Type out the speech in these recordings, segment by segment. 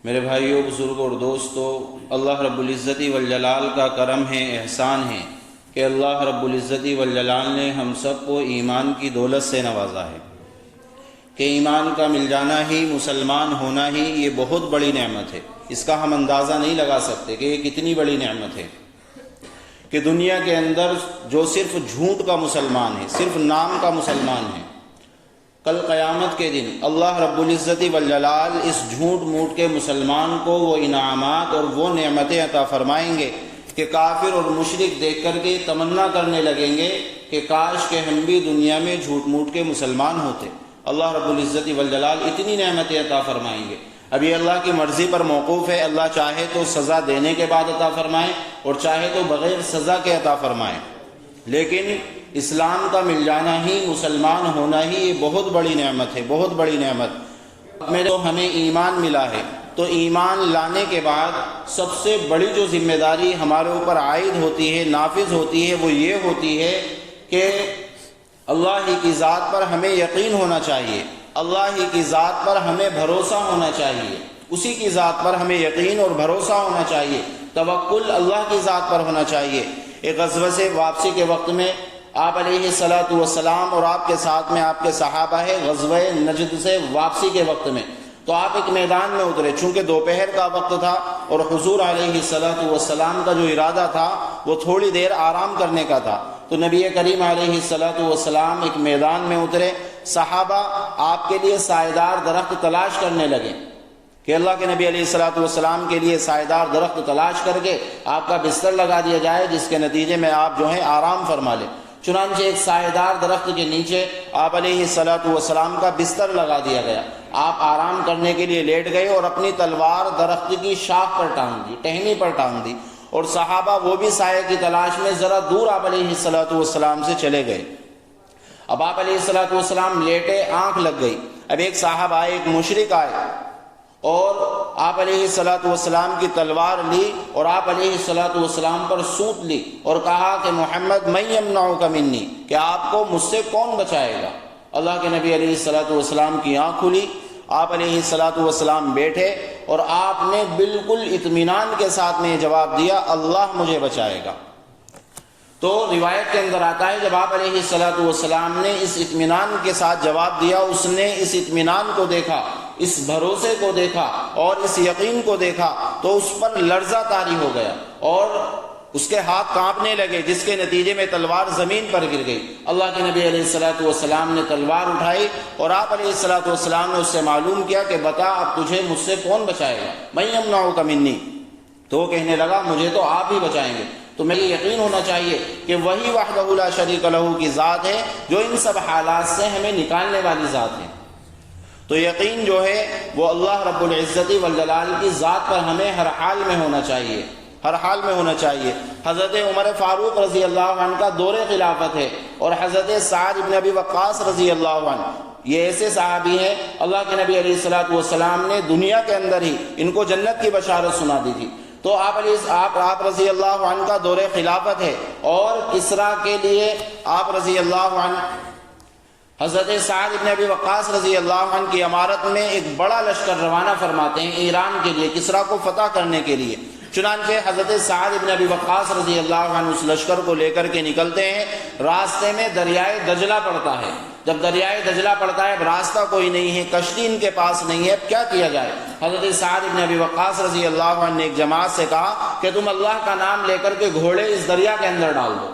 میرے بھائیوں، بزرگوں اور دوستوں، اللہ رب العزت والجلال کا کرم ہے، احسان ہے کہ اللہ رب العزت والجلال نے ہم سب کو ایمان کی دولت سے نوازا ہے کہ ایمان کا مل جانا ہی، مسلمان ہونا ہی، یہ بہت بڑی نعمت ہے۔ اس کا ہم اندازہ نہیں لگا سکتے کہ یہ کتنی بڑی نعمت ہے کہ دنیا کے اندر جو صرف جھوٹ کا مسلمان ہے، صرف نام کا مسلمان ہے، کل قیامت کے دن اللہ رب العزت والجلال اس جھوٹ موٹ کے مسلمان کو وہ انعامات اور وہ نعمتیں عطا فرمائیں گے کہ کافر اور مشرک دیکھ کر کے تمنا کرنے لگیں گے کہ کاش کہ ہم بھی دنیا میں جھوٹ موٹ کے مسلمان ہوتے۔ اللہ رب العزت والجلال اتنی نعمتیں عطا فرمائیں گے۔ اب یہ اللہ کی مرضی پر موقوف ہے، اللہ چاہے تو سزا دینے کے بعد عطا فرمائے اور چاہے تو بغیر سزا کے عطا فرمائے، لیکن اسلام کا مل جانا ہی، مسلمان ہونا ہی، یہ بہت بڑی نعمت ہے، بہت بڑی نعمت۔ میں تو ہمیں ایمان ملا ہے، تو ایمان لانے کے بعد سب سے بڑی جو ذمہ داری ہمارے اوپر عائد ہوتی ہے، نافذ ہوتی ہے، وہ یہ ہوتی ہے کہ اللہ ہی کی ذات پر ہمیں یقین ہونا چاہیے، اللہ ہی کی ذات پر ہمیں بھروسہ ہونا چاہیے، اسی کی ذات پر ہمیں یقین اور بھروسہ ہونا چاہیے، توکل اللہ کی ذات پر ہونا چاہیے۔ ایک غزوہ سے واپسی کے وقت میں آپ علیہ السلام اور آپ کے ساتھ میں آپ کے صحابہ ہے، غزوہ نجد سے واپسی کے وقت میں تو آپ ایک میدان میں اترے، چونکہ دوپہر کا وقت تھا اور حضور علیہ السلام کا جو ارادہ تھا وہ تھوڑی دیر آرام کرنے کا تھا، تو نبی کریم علیہ السلام ایک میدان میں اترے، صحابہ آپ کے لیے سائیدار درخت تلاش کرنے لگے کہ اللہ کے نبی علیہ السلام کے لیے سائیدار درخت تلاش کر کے آپ کا بستر لگا دیا جائے، جس کے نتیجے میں آپ جو ہیں آرام فرما لیں۔ چنانچہ ایک سائیدار درخت کے نیچے آپ علیہ السلام کا بستر لگا دیا گیا، آپ آرام کرنے کے لیے لیٹ گئے اور اپنی تلوار درخت کی شاخ پر ٹانگ دی، ٹہنی پر ٹانگ دی، اور صحابہ وہ بھی سائے کی تلاش میں ذرا دور آپ علیہ السلام سے چلے گئے۔ اب آپ علیہ السلام لیٹے، آنکھ لگ گئی، اب ایک صاحب آئے، ایک مشرک آئے اور آپ علیہ السلام کی تلوار لی اور آپ علیہ السلام پر سوت لی اور کہا کہ محمد من یمنعک منی، کہ آپ کو مجھ سے کون بچائے گا۔ اللہ کے نبی علیہ السلام کی آنکھ کھلی، آپ علیہ السلام بیٹھے اور آپ نے بالکل اطمینان کے ساتھ میں یہ جواب دیا، اللہ مجھے بچائے گا۔ تو روایت کے اندر آتا ہے جب آپ علیہ السلام نے اس اطمینان کے ساتھ جواب دیا، اس نے اس اطمینان کو دیکھا، اس بھروسے کو دیکھا اور اس یقین کو دیکھا تو اس پر لرزہ طاری ہو گیا اور اس کے ہاتھ کانپنے لگے، جس کے نتیجے میں تلوار زمین پر گر گئی۔ اللہ کے نبی علیہ السلام نے تلوار اٹھائی اور آپ علیہ السلام نے اس سے معلوم کیا کہ بتا اب تجھے مجھ سے کون بچائے گا، من یمنعک منی، تو وہ کہنے لگا مجھے تو آپ ہی بچائیں گے۔ تو میں یہ یقین ہونا چاہیے کہ وہی وحدہ لا شریک لہ کی ذات ہے جو ان سب حالات سے ہمیں نکالنے والی ذات ہے۔ تو یقین جو ہے وہ اللہ رب العزت والجلال کی ذات پر ہمیں ہر حال میں ہونا چاہیے، ہر حال میں ہونا چاہیے۔ حضرت عمر فاروق رضی اللہ عنہ کا دور خلافت ہے اور حضرت سعد بن ابی وقاص رضی اللہ عنہ، یہ ایسے صحابی ہیں اللہ کے نبی علیہ السلام نے دنیا کے اندر ہی ان کو جنت کی بشارت سنا دی تھی۔ تو آپ رضی اللہ عنہ کا دور خلافت ہے اور کسریٰ کے لیے آپ رضی اللہ عنہ حضرت سعد بن ابی وقاص رضی اللہ عنہ کی امارت میں ایک بڑا لشکر روانہ فرماتے ہیں ایران کے لیے، کسریٰ کو فتح کرنے کے لیے۔ چنانچہ حضرت سعد بن ابی وقاص رضی اللہ عنہ اس لشکر کو لے کر کے نکلتے ہیں، راستے میں دریائے دجلہ پڑتا ہے۔ جب دریائے دجلہ پڑتا ہے، اب راستہ کوئی نہیں ہے، کشتی ان کے پاس نہیں ہے، اب کیا کیا جائے؟ حضرت سعد بن ابی وقاص رضی اللہ عنہ نے ایک جماعت سے کہا کہ تم اللہ کا نام لے کر کے گھوڑے اس دریا کے اندر ڈال دو۔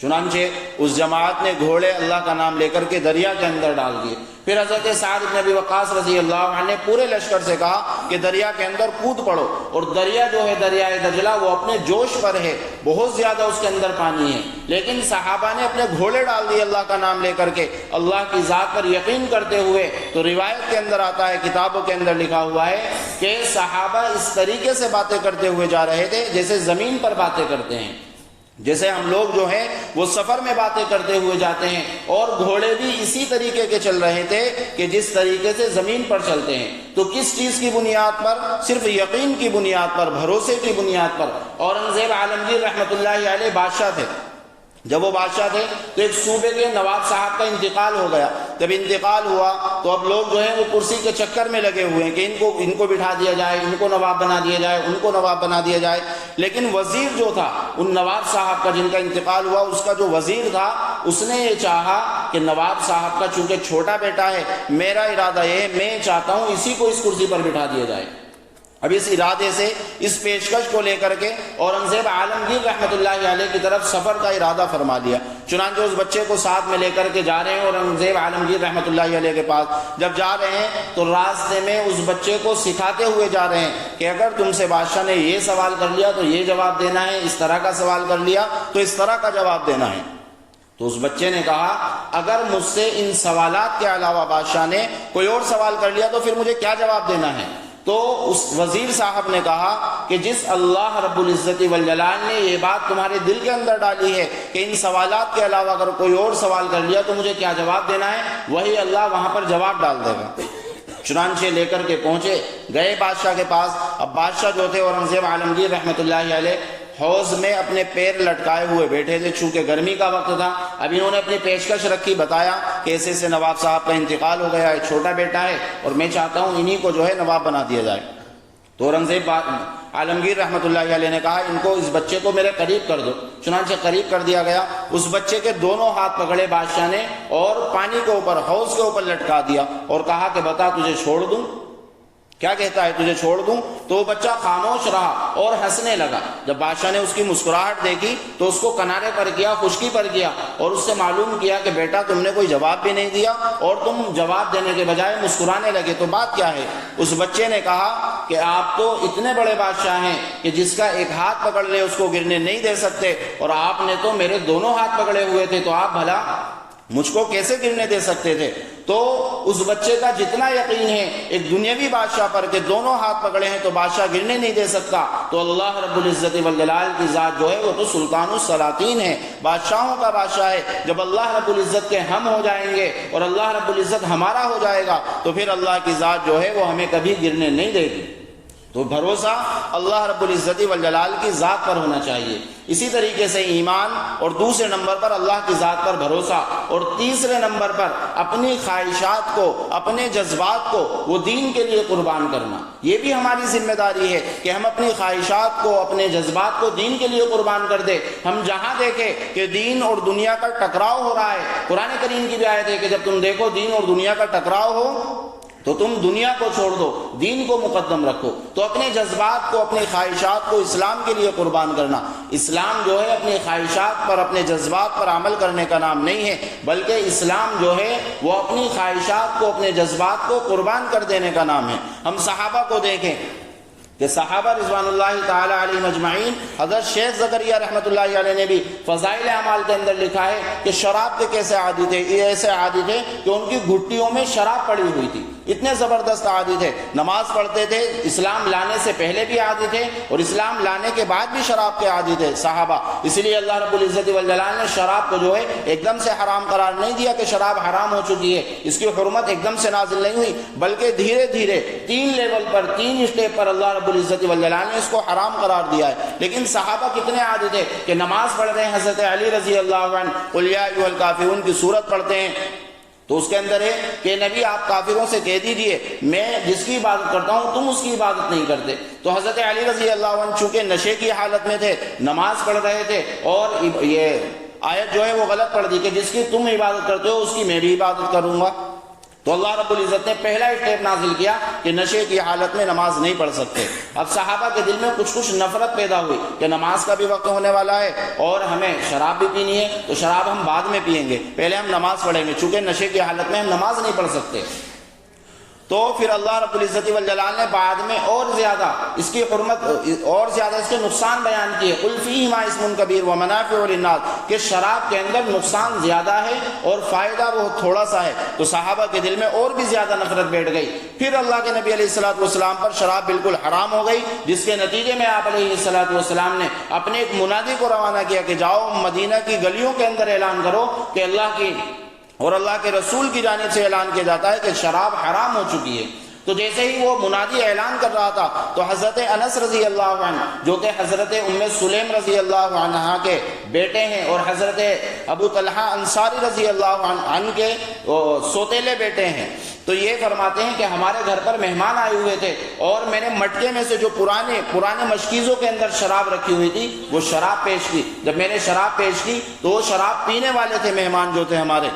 چنانچہ اس جماعت نے گھوڑے اللہ کا نام لے کر کے دریا کے اندر ڈال دیے۔ پھر حضرت سعد بن ابی وقاص رضی اللہ عنہ نے پورے لشکر سے کہا کہ دریا کے اندر کود پڑو، اور دریا جو ہے دریائے دجلہ وہ اپنے جوش پر ہے، بہت زیادہ اس کے اندر پانی ہے، لیکن صحابہ نے اپنے گھوڑے ڈال دیے اللہ کا نام لے کر کے اللہ کی ذات پر یقین کرتے ہوئے۔ تو روایت کے اندر آتا ہے، کتابوں کے اندر لکھا ہوا ہے کہ صحابہ اس طریقے سے باتیں کرتے ہوئے جا رہے تھے جیسے زمین پر باتیں کرتے ہیں، جیسے ہم لوگ جو ہیں وہ سفر میں باتیں کرتے ہوئے جاتے ہیں، اور گھوڑے بھی اسی طریقے کے چل رہے تھے کہ جس طریقے سے زمین پر چلتے ہیں۔ تو کس چیز کی بنیاد پر؟ صرف یقین کی بنیاد پر، بھروسے کی بنیاد پر۔ اورنگزیب عالمگیر رحمۃ اللہ علیہ بادشاہ تھے، جب وہ بادشاہ تھے تو ایک صوبے کے نواب صاحب کا انتقال ہو گیا، جب انتقال ہوا تو اب لوگ جو ہیں وہ کرسی کے چکر میں لگے ہوئے ہیں کہ ان کو بٹھا دیا جائے، ان کو نواب بنا دیا جائے، ان کو نواب بنا دیا جائے۔ لیکن وزیر جو تھا ان نواب صاحب کا جن کا انتقال ہوا، اس کا جو وزیر تھا اس نے یہ چاہا کہ نواب صاحب کا چونکہ چھوٹا بیٹا ہے، میرا ارادہ یہ ہے میں چاہتا ہوں اسی کو اس کرسی پر بٹھا دیا جائے۔ اب اس ارادے سے، اس پیشکش کو لے کر کے اورنگزیب عالمگیر رحمۃ اللہ علیہ کی طرف سفر کا ارادہ فرما لیا۔ چنانچہ اس بچے کو ساتھ میں لے کر کے جا رہے ہیں اورنگزیب عالمگیر رحمۃ اللہ علیہ کے پاس۔ جب جا رہے ہیں تو راستے میں اس بچے کو سکھاتے ہوئے جا رہے ہیں کہ اگر تم سے بادشاہ نے یہ سوال کر لیا تو یہ جواب دینا ہے، اس طرح کا سوال کر لیا تو اس طرح کا جواب دینا ہے۔ تو اس بچے نے کہا اگر مجھ سے ان سوالات کے علاوہ بادشاہ نے کوئی اور سوال کر لیا تو پھر مجھے کیا جواب دینا ہے؟ تو اس وزیر صاحب نے کہا کہ جس اللہ رب العزت والجلال نے یہ بات تمہارے دل کے اندر ڈالی ہے کہ ان سوالات کے علاوہ اگر کوئی اور سوال کر لیا تو مجھے کیا جواب دینا ہے، وہی اللہ وہاں پر جواب ڈال دے گا۔ چنانچہ لے کر کے پہنچے، گئے بادشاہ کے پاس۔ اب بادشاہ جو تھے اورنگزیب عالمگیر رحمۃ اللہ علیہ حوض میں اپنے پیر لٹکائے ہوئے بیٹھے تھے، چونکہ گرمی کا وقت تھا۔ اب انہوں نے اپنی پیشکش رکھی، بتایا کہ ایسے سے نواب صاحب کا انتقال ہو گیا ہے، چھوٹا بیٹا ہے اور میں چاہتا ہوں انہی کو جو ہے نواب بنا دیا جائے۔ تو اورنگزیب عالمگیر رحمۃ اللہ علیہ نے کہا ان کو، اس بچے کو میرے قریب کر دو۔ چنانچہ قریب کر دیا گیا۔ اس بچے کے دونوں ہاتھ پکڑے بادشاہ نے اور پانی کے اوپر، حوض کے اوپر لٹکا دیا اور کہا کہ بتا تجھے چھوڑ دوں؟ کیا کہتا ہے، تجھے چھوڑ دوں؟ تو وہ بچہ خاموش رہا اور ہنسنے لگا۔ جب بادشاہ نے اس کی مسکراہٹ دیکھی تو اس کو کنارے پر کیا، خشکی پر کیا اور اس سے معلوم کیا کہ بیٹا تم نے کوئی جواب بھی نہیں دیا اور تم جواب دینے کے بجائے مسکرانے لگے، تو بات کیا ہے؟ اس بچے نے کہا کہ آپ تو اتنے بڑے بادشاہ ہیں کہ جس کا ایک ہاتھ پکڑ لے اس کو گرنے نہیں دے سکتے، اور آپ نے تو میرے دونوں ہاتھ پکڑے ہوئے تھے، تو آپ بھلا مجھ کو کیسے گرنے دے سکتے تھے؟ تو اس بچے کا جتنا یقین ہے ایک دنیاوی بادشاہ پر کہ دونوں ہاتھ پکڑے ہیں تو بادشاہ گرنے نہیں دے سکتا، تو اللہ رب العزت والجلال کی ذات جو ہے وہ تو سلطان السلاطین ہے، بادشاہوں کا بادشاہ ہے۔ جب اللہ رب العزت کے ہم ہو جائیں گے اور اللہ رب العزت ہمارا ہو جائے گا تو پھر اللہ کی ذات جو ہے وہ ہمیں کبھی گرنے نہیں دے گی۔ تو بھروسہ اللہ رب العزت والجلال کی ذات پر ہونا چاہیے۔ اسی طریقے سے ایمان، اور دوسرے نمبر پر اللہ کی ذات پر بھروسہ، اور تیسرے نمبر پر اپنی خواہشات کو، اپنے جذبات کو وہ دین کے لیے قربان کرنا۔ یہ بھی ہماری ذمہ داری ہے کہ ہم اپنی خواہشات کو، اپنے جذبات کو دین کے لیے قربان کر دیں۔ ہم جہاں دیکھیں کہ دین اور دنیا کا ٹکراؤ ہو رہا ہے، قرآن کریم کی بھی آیت ہے کہ جب تم دیکھو دین اور دنیا کا ٹکراؤ ہو تو تم دنیا کو چھوڑ دو، دین کو مقدم رکھو۔ تو اپنے جذبات کو، اپنی خواہشات کو اسلام کے لیے قربان کرنا۔ اسلام جو ہے اپنی خواہشات پر، اپنے جذبات پر عمل کرنے کا نام نہیں ہے، بلکہ اسلام جو ہے وہ اپنی خواہشات کو، اپنے جذبات کو قربان کر دینے کا نام ہے۔ ہم صحابہ کو دیکھیں کہ صحابہ رضوان اللہ تعالی علیہ مجمعین، حضرت شیخ زکریا رحمۃ اللہ علیہ نے بھی فضائل اعمال کے اندر لکھا ہے کہ شراب کے کیسے عادی تھے، یہ ایسے عادی تھے کہ ان کی گھٹیوں میں شراب پڑی ہوئی تھی، اتنے زبردست عادی تھے۔ نماز پڑھتے تھے، اسلام لانے سے پہلے بھی عادی تھے اور اسلام لانے کے بعد بھی شراب کے عادی تھے صحابہ۔ اس لیے اللہ رب العزت والجلال نے شراب کو جو ہے ایک دم سے حرام قرار نہیں دیا کہ شراب حرام ہو چکی ہے، اس کی حرمت ایک دم سے نازل نہیں ہوئی، بلکہ دھیرے دھیرے 3 لیول پر، 3 اسٹیپ پر اللہ رب العزت والجلال نے اس کو حرام قرار دیا ہے۔ لیکن صحابہ کتنے عادی تھے کہ نماز پڑھ رہے ہیں، حضرت علی رضی اللہ عنہ قل یا ایھا الکافرون کی سورت پڑھتے ہیں تو اس کے اندر ہے کہ نبی آپ کافروں سے کہہ دیجئے میں جس کی عبادت کرتا ہوں تم اس کی عبادت نہیں کرتے۔ تو حضرت علی رضی اللہ عنہ چونکہ نشے کی حالت میں تھے، نماز پڑھ رہے تھے اور یہ آیت جو ہے وہ غلط پڑھ دی کہ جس کی تم عبادت کرتے ہو اس کی میں بھی عبادت کروں گا۔ تو اللہ رب العزت نے پہلا اسٹیپ نازل کیا کہ نشے کی حالت میں نماز نہیں پڑھ سکتے۔ اب صحابہ کے دل میں کچھ نفرت پیدا ہوئی کہ نماز کا بھی وقت ہونے والا ہے اور ہمیں شراب بھی پینی ہے، تو شراب ہم بعد میں پئیں گے، پہلے ہم نماز پڑھیں گے، چونکہ نشے کی حالت میں ہم نماز نہیں پڑھ سکتے۔ تو پھر اللہ رب العزت والجلال نے بعد میں اور زیادہ اس کی حرمت، اور زیادہ اس کے نقصان بیان کیے۔ قل فیہما اسم کبیر ومنافع للناس، کہ شراب کے اندر نقصان زیادہ ہے اور فائدہ وہ تھوڑا سا ہے۔ تو صحابہ کے دل میں اور بھی زیادہ نفرت بیٹھ گئی۔ پھر اللہ کے نبی علیہ الصلوۃ والسلام پر شراب بالکل حرام ہو گئی، جس کے نتیجے میں آپ علیہ الصلوۃ والسلام نے اپنے ایک منادی کو روانہ کیا کہ جاؤ مدینہ کی گلیوں کے اندر اعلان کرو کہ اللہ کی اور اللہ کے رسول کی جانب سے اعلان کیا جاتا ہے کہ شراب حرام ہو چکی ہے۔ تو جیسے ہی وہ منادی اعلان کر رہا تھا تو حضرت انس رضی اللہ عنہ جو کہ حضرت ام سلیم رضی اللہ عنہ کے بیٹے ہیں اور حضرت ابو طلحہ انصاری رضی اللہ عنہ کے سوتیلے بیٹے ہیں، تو یہ فرماتے ہیں کہ ہمارے گھر پر مہمان آئے ہوئے تھے اور میں نے مٹکے میں سے جو پرانے مشکیزوں کے اندر شراب رکھی ہوئی تھی وہ شراب پیش کی۔ جب میں نے شراب پیش کی تو وہ شراب پینے والے تھے مہمان جو تھے ہمارے،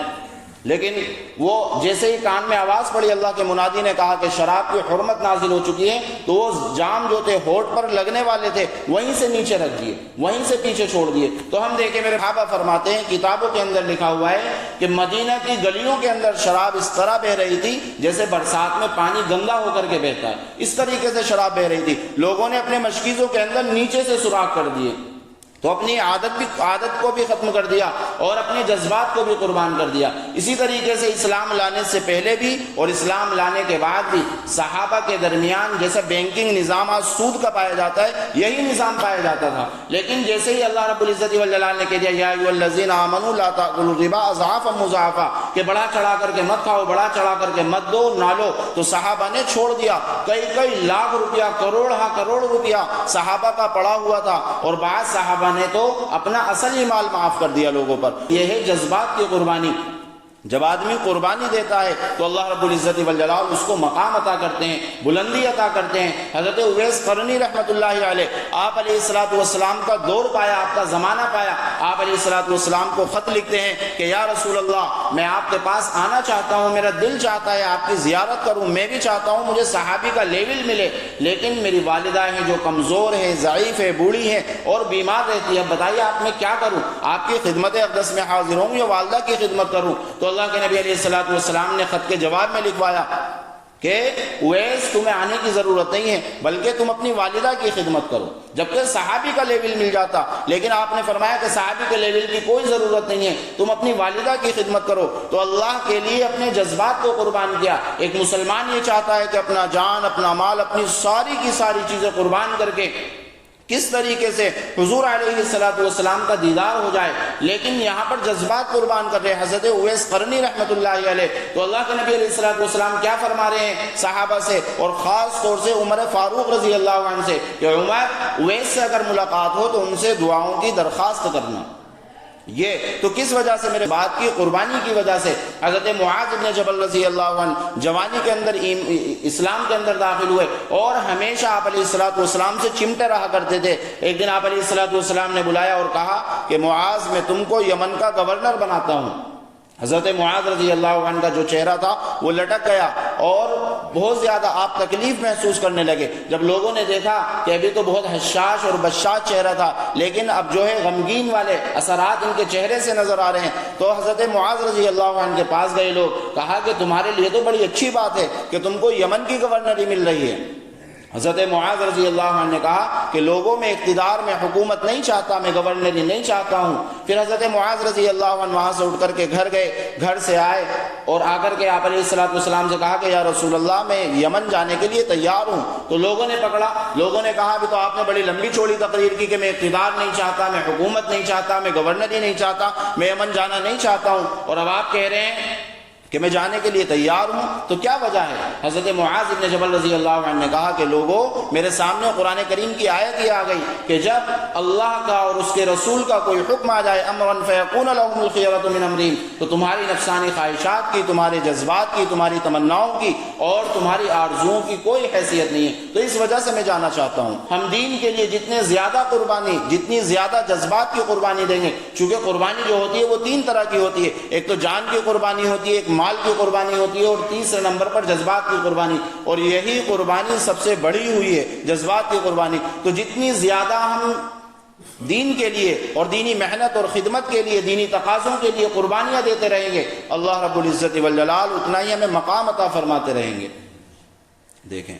لیکن وہ جیسے ہی کان میں آواز پڑی اللہ کے منادی نے کہا کہ شراب کی حرمت نازل ہو چکی ہے، تو وہ جام جو تھے ہونٹ پر لگنے والے تھے وہیں سے نیچے رکھ دیے، وہیں سے پیچھے چھوڑ دیے۔ تو ہم دیکھیں میرے صحابہ فرماتے ہیں کتابوں کے اندر لکھا ہوا ہے کہ مدینہ کی گلیوں کے اندر شراب اس طرح بہ رہی تھی جیسے برسات میں پانی گندا ہو کر کے بہتا ہے، اس طریقے سے شراب بہ رہی تھی۔ لوگوں نے اپنے مشکیزوں کے اندر نیچے سے سوراخ کر دیے، تو اپنی عادت کو بھی ختم کر دیا اور اپنے جذبات کو بھی قربان کر دیا۔ اسی طریقے سے اسلام لانے سے پہلے بھی اور اسلام لانے کے بعد بھی صحابہ کے درمیان جیسے بینکنگ نظام آج سود کا پایا جاتا ہے، یہی نظام پایا جاتا تھا، لیکن جیسے ہی اللہ رب العزت والجلال نے کہہ دیا یا ایھا الذین آمنوا لا تأکلوا الربا اضعافا مضاعفا کہ بڑا چڑھا کر کے مت کھاؤ، بڑا چڑھا کر کے مت دو نہ لو، تو صحابہ نے چھوڑ دیا۔ کئی لاکھ روپیہ، کروڑ روپیہ صحابہ کا پڑا ہوا تھا اور بعض صحابہ نے تو اپنا اصل ہی مال معاف کر دیا لوگوں پر۔ یہ ہے جذبات کی قربانی۔ جب آدمی قربانی دیتا ہے تو اللہ رب العزت والجلال اس کو مقام عطا کرتے ہیں، بلندی عطا کرتے ہیں۔ حضرت اویس قرنی رحمۃ اللہ علیہ، آپ علیہ الصلوۃ والسلام کا دور پایا، آپ کا زمانہ پایا، آپ علیہ الصلوۃ والسلام کو خط لکھتے ہیں کہ یا رسول اللہ میں آپ کے پاس آنا چاہتا ہوں، میرا دل چاہتا ہے آپ کی زیارت کروں، میں بھی چاہتا ہوں مجھے صحابی کا لیول ملے، لیکن میری والدہ ہیں جو کمزور ہے، ضعیف ہے، بوڑھی ہے اور بیمار رہتی ہے، بتائیے آپ میں کیا کروں؟ آپ کی خدمت اقدس میں حاضر ہوں یا والدہ کی خدمت کروں؟ تو اللہ کے نبی علیہ الصلوۃ والسلام نے خط کے جواب میں لکھوایا کہ اویس تمہیں آنے کی ضرورت نہیں ہے بلکہ تم اپنی والدہ کی خدمت کرو، جبکہ صحابی کا لیول مل جاتا، لیکن آپ نے فرمایا کہ صحابی کے لیول کی کوئی ضرورت نہیں ہے، تم اپنی والدہ کی خدمت کرو۔ تو اللہ کے لیے اپنے جذبات کو قربان کیا۔ ایک مسلمان یہ چاہتا ہے کہ اپنا جان، اپنا مال، اپنی ساری کی ساری چیزیں قربان کر کے کس طریقے سے حضور علیہ الصلوۃ والسلام کا دیدار ہو جائے، لیکن یہاں پر جذبات قربان کر رہے ہیں حضرت اویس قرنی رحمۃ اللہ علیہ۔ تو اللہ کے نبی علیہ الصلوۃ والسلام کیا فرما رہے ہیں صحابہ سے اور خاص طور سے عمر فاروق رضی اللہ عنہ سے کہ عمر اویس سے اگر ملاقات ہو تو ان سے دعاؤں کی درخواست کرنا۔ یہ تو کس وجہ سے؟ میرے بات کی قربانی کی وجہ سے۔ حضرت معاذ بن جبل رضی اللہ عنہ جوانی کے اندر اسلام کے اندر داخل ہوئے اور ہمیشہ آپ علیہ الصلوۃ والسلام سے چمٹے رہا کرتے تھے۔ ایک دن آپ علیہ الصلوۃ والسلام نے بلایا اور کہا کہ معاذ میں تم کو یمن کا گورنر بناتا ہوں۔ حضرت معاذ رضی اللہ عنہ کا جو چہرہ تھا وہ لٹک گیا اور بہت زیادہ آپ تکلیف محسوس کرنے لگے۔ جب لوگوں نے دیکھا کہ ابھی تو بہت حشاش اور بشاش چہرہ تھا لیکن اب جو ہے غمگین والے اثرات ان کے چہرے سے نظر آ رہے ہیں، تو حضرت معاذ رضی اللہ عنہ کے پاس گئے لوگ، کہا کہ تمہارے لیے تو بڑی اچھی بات ہے کہ تم کو یمن کی گورنری مل رہی ہے۔ حضرت معاذ رضی اللہ عنہ نے کہا کہ لوگوں میں اقتدار میں حکومت نہیں چاہتا، میں گورنری نہیں چاہتا ہوں۔ پھر حضرت معاذ رضی اللہ عنہ وہاں سے اٹھ کر کے گھر گئے، گھر سے آئے اور آ کر کے آپ علیہ الصلوۃ والسلام سے کہا کہ یا رسول اللہ میں یمن جانے کے لیے تیار ہوں۔ تو لوگوں نے پکڑا، لوگوں نے کہا بھی تو آپ نے بڑی لمبی چوڑی تقریر کی کہ میں اقتدار نہیں چاہتا، میں حکومت نہیں چاہتا، میں گورنری نہیں چاہتا، میں یمن جانا نہیں چاہتا ہوں، اور اب آپ کہہ رہے ہیں کہ میں جانے کے لیے تیار ہوں، تو کیا وجہ ہے؟ حضرت معاذ بن جبل رضی اللہ عنہ نے کہا کہ لوگوں میرے سامنے قرآن کریم کی آیت یہ آ گئی کہ جب اللہ کا اور اس کے رسول کا کوئی حکم آ جائے امرا فیکون لهم الخیرۃ من امرہم، تو تمہاری نفسانی خواہشات کی، تمہارے جذبات کی، تمہاری تمناؤں کی اور تمہاری آرزوؤں کی کوئی حیثیت نہیں ہے۔ تو اس وجہ سے میں جانا چاہتا ہوں۔ ہم دین کے لیے جتنے زیادہ قربانی، جتنی زیادہ جذبات کی قربانی دیں گے، چونکہ قربانی جو ہوتی ہے وہ تین طرح کی ہوتی ہے، ایک تو جان کی قربانی ہوتی ہے، ایک مال کی قربانی ہوتی ہے اور تیسرے نمبر پر جذبات کی قربانی، اور یہی قربانی سب سے بڑی ہوئی ہے، جذبات کی قربانی۔ تو جتنی زیادہ ہم دین کے لیے اور دینی محنت اور خدمت کے لیے، دینی تقاضوں کے لیے قربانیاں دیتے رہیں گے، اللہ رب العزت والجلال اتنا ہی ہمیں مقام عطا فرماتے رہیں گے۔ دیکھیں